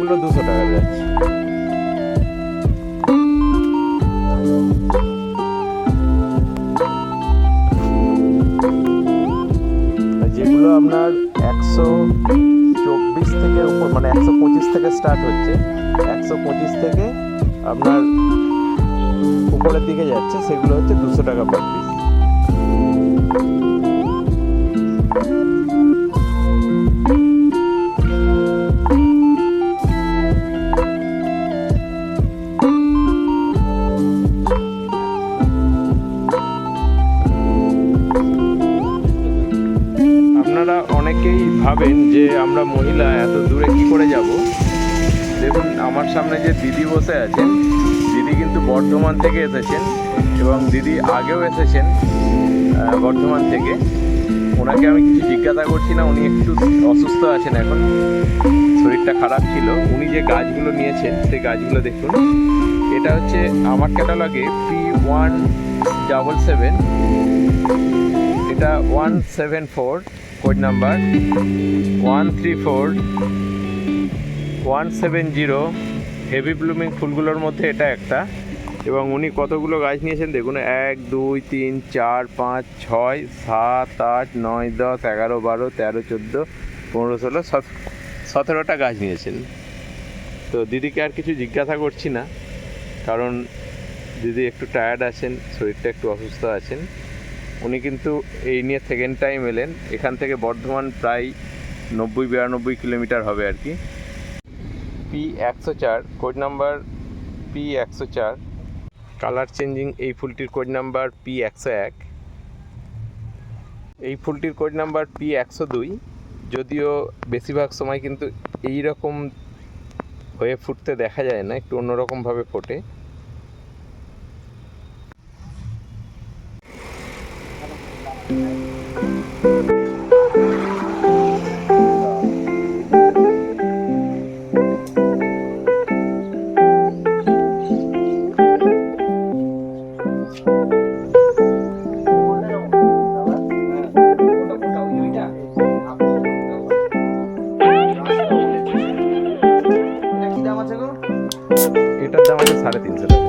এগুলো 200 টাকা যাচ্ছে। যেগুলো আপনার 124 থেকে উপর, মানে 125 থেকে স্টার্ট হচ্ছে, 125 থেকে আপনার উপরের দিকে যাচ্ছে, সেগুলো হচ্ছে 200 টাকা পার পিস। আপনারা অনেকেই ভাবেন যে আমরা মহিলা এত দূরে কি করে যাব। দেখুন আমার সামনে যে দিদি বসে আছেন, দিদি কিন্তু বর্ধমান থেকে এসেছেন এবং দিদি আগেও এসেছেন বর্ধমান থেকে। ওনাকে আমি কিছু জিজ্ঞাসা করছি না, উনি একটু অসুস্থ আছেন এখন, শরীরটা খারাপ ছিল। উনি যে গাছগুলো নিয়েছেন সেই গাছগুলো দেখুন। এটা হচ্ছে আমার ক্যাটালগে P177, এটা 174 কোড নাম্বার 134-170 হেভি ব্লুমিং ফুলগুলোর মধ্যে এটা একটা। এবং উনি কতগুলো গাছ নিয়েছেন দেখুন, 1 2 3 4 5 6 7 8 9 10 11 12 13 14 15 16 17টা গাছ নিয়েছেন। তো দিদিকে আর কিছু জিজ্ঞাসা করছি না, কারণ দিদি একটু টায়ার্ড আছেন, শরীরটা একটু অসুস্থ আছেন। উনি কিন্তু এই নিয়ে সেকেন্ড টাইম এলেন। এখান থেকে বর্ধমান প্রায় 90-92 কিলোমিটার হবে আর কি। P104 code number P104, colour changing এই ফুলটির কোড নাম্বার P101, এই ফুলটির কোড নাম্বার P102। যদিও বেশিরভাগ সময় কিন্তু এই রকম হয়ে ফুটতে দেখা যায় না, একটু অন্যরকমভাবে ফোটে। এটার দাম আছে 350 টাকা।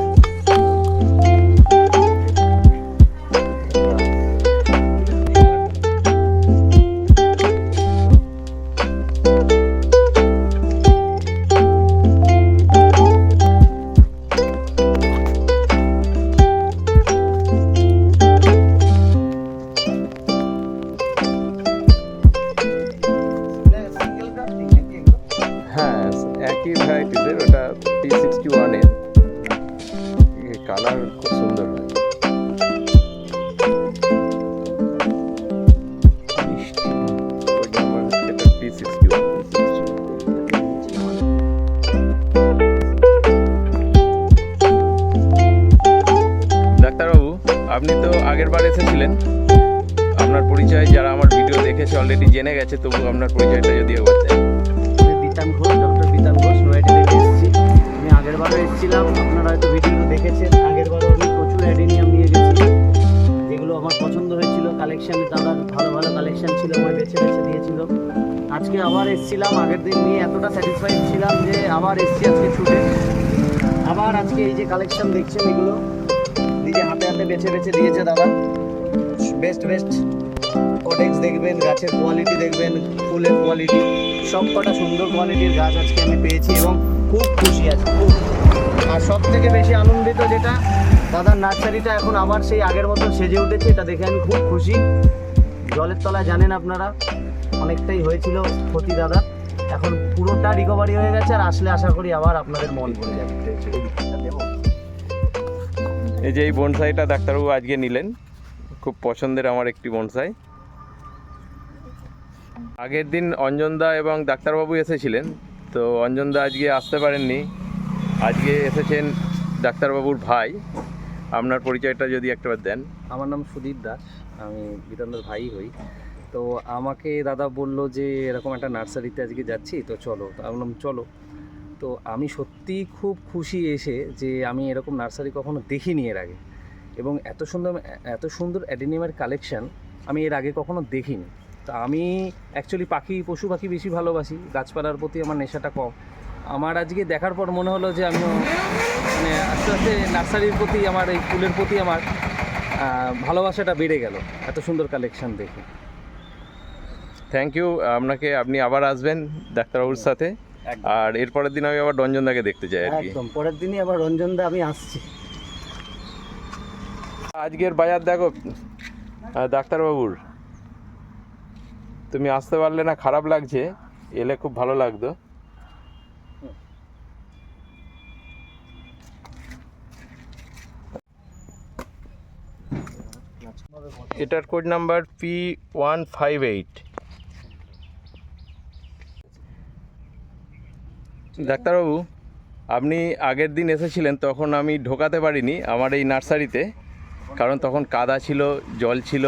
হ্যাঁ, একই ভ্যারাইটিদের, ওটা P61 এর। কালার খুব সুন্দর হয়। P61। ডাক্তারবাবু, আপনি তো আগের বার এসেছিলেন, আপনার পরিচয় যারা আমার ভিডিও দেখেছে অলরেডি জেনে গেছে, তবু আপনার পরিচয়টা যদি একবার দেন। ডক্টর বিতান ঘোষ, নয়ডা থেকে এসেছি। আমি আগেরবারও এসেছিলাম, আপনারা হয়তো ভিডিও দেখেছেন। আগেরবারও আমি প্রচুর অ্যাডেনিয়াম নিয়ে গেছি, যেগুলো আমার পছন্দ হয়েছিল। কালেকশানে দাদার ভালো ভালো কালেকশান ছিল, আমার বেছে বেছে দিয়েছিল। আজকে আবার এসেছিলাম, আগের দিন নিয়ে এতটা স্যাটিসফাইড ছিলাম যে আবার এসেছি আজকে ছুটে। আবার আজকে এই যে কালেকশান দেখছেন, এগুলো নিজে হাতে হাতে বেছে বেছে দিয়েছে দাদা। বেস্ট বেস্ট কোডেক্স দেখবেন, গাছের কোয়ালিটি দেখবেন, ফুলের কোয়ালিটি, সব কটা সুন্দর কোয়ালিটির গাছ আজকে আমি পেয়েছি এবং খুব খুশি আছি খুব। আর সব থেকে বেশি আনন্দিত যেটা, দাদার নার্সারিটা এখন আবার সেই আগের মতো সেজে উঠেছে, এটা দেখে আমি খুব খুশি। জলের তলায় জানেন আপনারা অনেকটাই হয়েছিল ক্ষতি দাদা, এখন পুরোটা রিকভারি হয়ে গেছে। আর আসলে আশা করি আবার আপনাদের মন ভরে যাবে। এই যে এই বনসাইটা ডাক্তারবাবু আজকে নিলেন, খুব পছন্দের আমার একটি বনসাই। আগের দিন অঞ্জনদা এবং ডাক্তারবাবু এসেছিলেন, তো অঞ্জনদা আজকে আসতে পারেননি, আজকে এসেছেন ডাক্তারবাবুর ভাই। আপনার পরিচয়টা যদি একটাবার দেন। আমার নাম সুদীপ দাস, আমি বিতানদার ভাই হই। তো আমাকে দাদা বললো যে এরকম একটা নার্সারিতে আজকে যাচ্ছি, তো চলো। তো আমি বললাম চলো। তো আমি সত্যিই খুব খুশি এসে, যে আমি এরকম নার্সারি কখনো দেখিনি এর আগে, এবং এত সুন্দর অ্যাডেনিয়ামের কালেকশান আমি এর আগে কখনো দেখিনি। তো আমি অ্যাকচুয়ালি পশু পাখি বেশি ভালোবাসি, গাছপালার প্রতি আমার নেশাটা কম। আমার আজকে দেখার পর মনে হলো যে আমিও মানে আস্তে আস্তে নার্সারির প্রতি আমার এই ফুলের প্রতি আমার ভালোবাসাটা বেড়ে গেল এত সুন্দর কালেকশন দেখে। থ্যাংক ইউ আপনাকে। আপনি আবার আসবেন ডাক্তারবাবুর সাথে, একদম। আর এরপরের দিন আমি আবার রঞ্জনদাকে দেখতে চাই আর কি। একদম পরের দিনই আবার রঞ্জনদা আমি আসছি। আজকের বাজার দেখো ডাক্তারবাবুর, তুমি আসতে পারলে না, খারাপ লাগছে, এলে খুব ভালো লাগতো। এটার কোড নাম্বার P158। ডাক্তারবাবু, আপনি আগের দিন এসেছিলেন, তখন আমি ঢোকাতে পারিনি আমার এই নার্সারিতে, কারণ তখন কাদা ছিল, জল ছিল।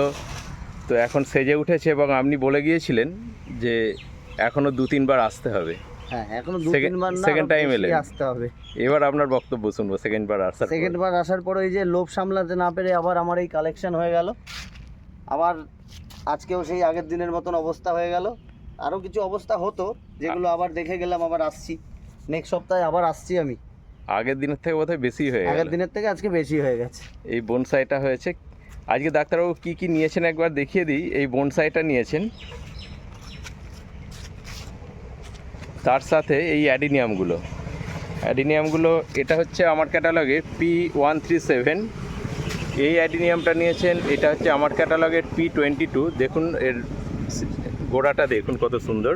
তো এখন সেজে উঠেছে এবং আপনি বলে গিয়েছিলেন যে এখনও 2-3 বার আসতে হবে। হ্যাঁ, এখনো Second- 2-3 বার না, second আরো time বেশি এলেন। আসতে হবে। এবার আপনার বক্তব্য শুনবো সেকেন্ড বার আসার পর। সেকেন্ড বার আসার পরে ওই যে লোভ সামলাতে না পেরে আবার আমার এই কালেকশন হয়ে গেল। আবার আজকেও সেই আগের দিনের মতন অবস্থা হয়ে গেল। আরও কিছু অবস্থা হতো যেগুলো আবার দেখে গেলাম, আবার আসছি। নেক্সট সপ্তাহে আবার আসছি আমি। আগের দিনের থেকে বোধহয় বেশি হয়ে আগের গেল। দিনের থেকে আজকে বেশি হয়ে গেছে। এই বনসাইটা হয়েছে। আজকে ডাক্তারবাবু কি কি নিয়েছেন একবার দেখিয়ে দিই। এই বনসাইটা নিয়েছেন, তার সাথে এই অ্যাডিনিয়ামগুলো। এটা হচ্ছে আমার ক্যাটালগে P137। এই অ্যাডিনিয়ামটা নিয়েছেন, এটা হচ্ছে আমার ক্যাটালগের P22। দেখুন এর গোড়াটা দেখুন কত সুন্দর,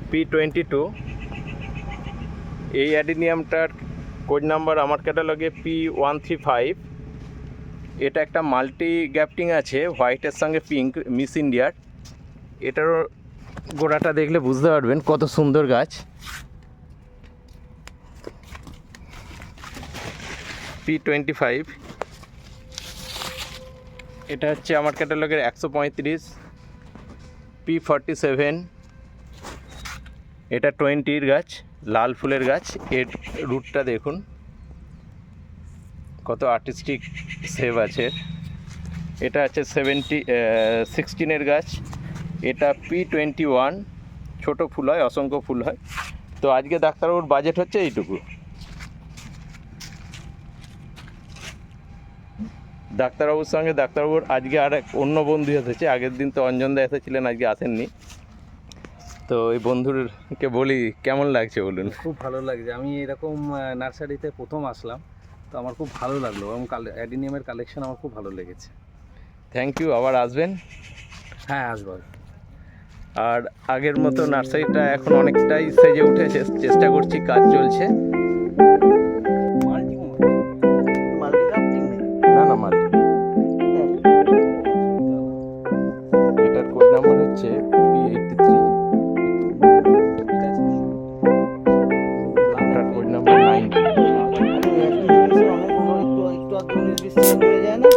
P22। এই অ্যাডিনিয়ামটার কোড নাম্বার আমার ক্যাটালগে P135। এটা একটা মাল্টি গ্যাপটিং আছে, হোয়াইটের সঙ্গে পিঙ্ক, মিস ইন্ডিয়ার। এটারও গোড়াটা দেখলে বুঝতে পারবেন কত সুন্দর গাছ। P25। এটা হচ্ছে আমার ক্যাটালগের 135। P47। এটা 20-র গাছ, লাল ফুলের গাছ। এর রুটটা দেখুন কত আর্টিস্টিক সেভ আছে। এটা আছে 16-এর গাছ। এটা P21। ছোট ফুল হয়, অসংখ্য ফুল হয়। তো আজকে ডাক্তারবাবুর বাজেট হচ্ছে এইটুকু। ডাক্তারবাবুর সঙ্গে ডাক্তারবাবুর আজকে আর এক অন্য বন্ধু এসেছে। আগের দিন তো অঞ্জনদা এসেছিলেন, আজকে আসেননি। তো এই বন্ধুরকে বলি কেমন লাগছে বলুন। খুব ভালো লাগছে, আমি এরকম নার্সারিতে প্রথম আসলাম, তো আমার খুব ভালো লাগলো এবং অ্যাডিনিয়ামের কালেকশন আমার খুব ভালো লেগেছে। থ্যাংক ইউ, আবার আসবেন। হ্যাঁ, আসবো। আর আগের মতো নার্সারিটা এখন অনেকটাই সেজে উঠেছে, চেষ্টা করছি, কাজ চলছে। মাল্টি গ্রাফটিং নেই। না না মাল, এটার কোড নাম্বার হচ্ছে P83। এটার কোড নাম্বার 90। আরে একটু জিনিসের অনেক একটু আধটু 19-20 টাকা হয়ে যায় না?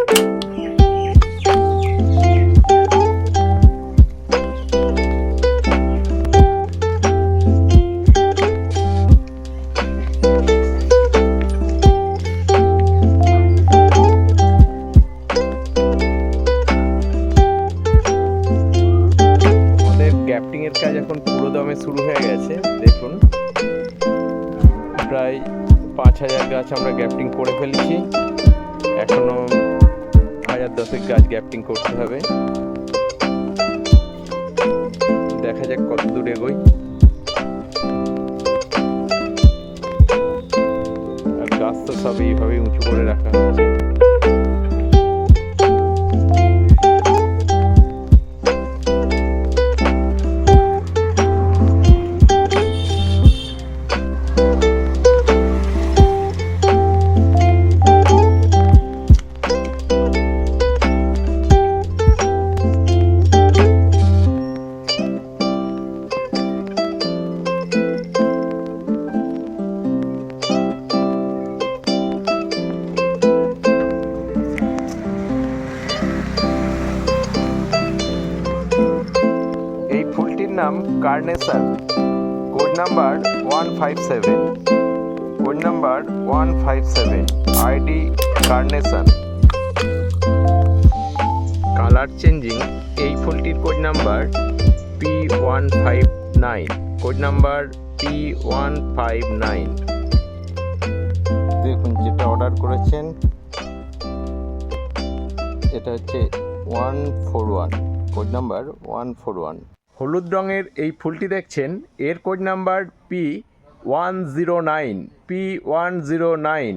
আমাদের গ্যাপটিংয়ের কাজ এখন পুরো দমে শুরু হয়ে গেছে। দেখুন প্রায় 5000 গাছ আমরা গ্যাপটিং করে ফেলেছি। এখনো 1010 গাছ গ্যাপটিং করতে হবে। দেখা যাক কত দূর এগোই। আর গাছ তো সব এইভাবেই উঁচু করে রাখা হচ্ছে। এই ফুলটির নাম carnation, code number 157। Code number 157, ID carnation. Colour changing. এই ফুলটির code number P159। Code number P159। দেখুন যেটা অর্ডার করেছেন এটা হচ্ছে 141, কোড নাম্বার 141। হলুদ রঙের এই ফুলটি দেখছেন, এর কোড নাম্বার P109।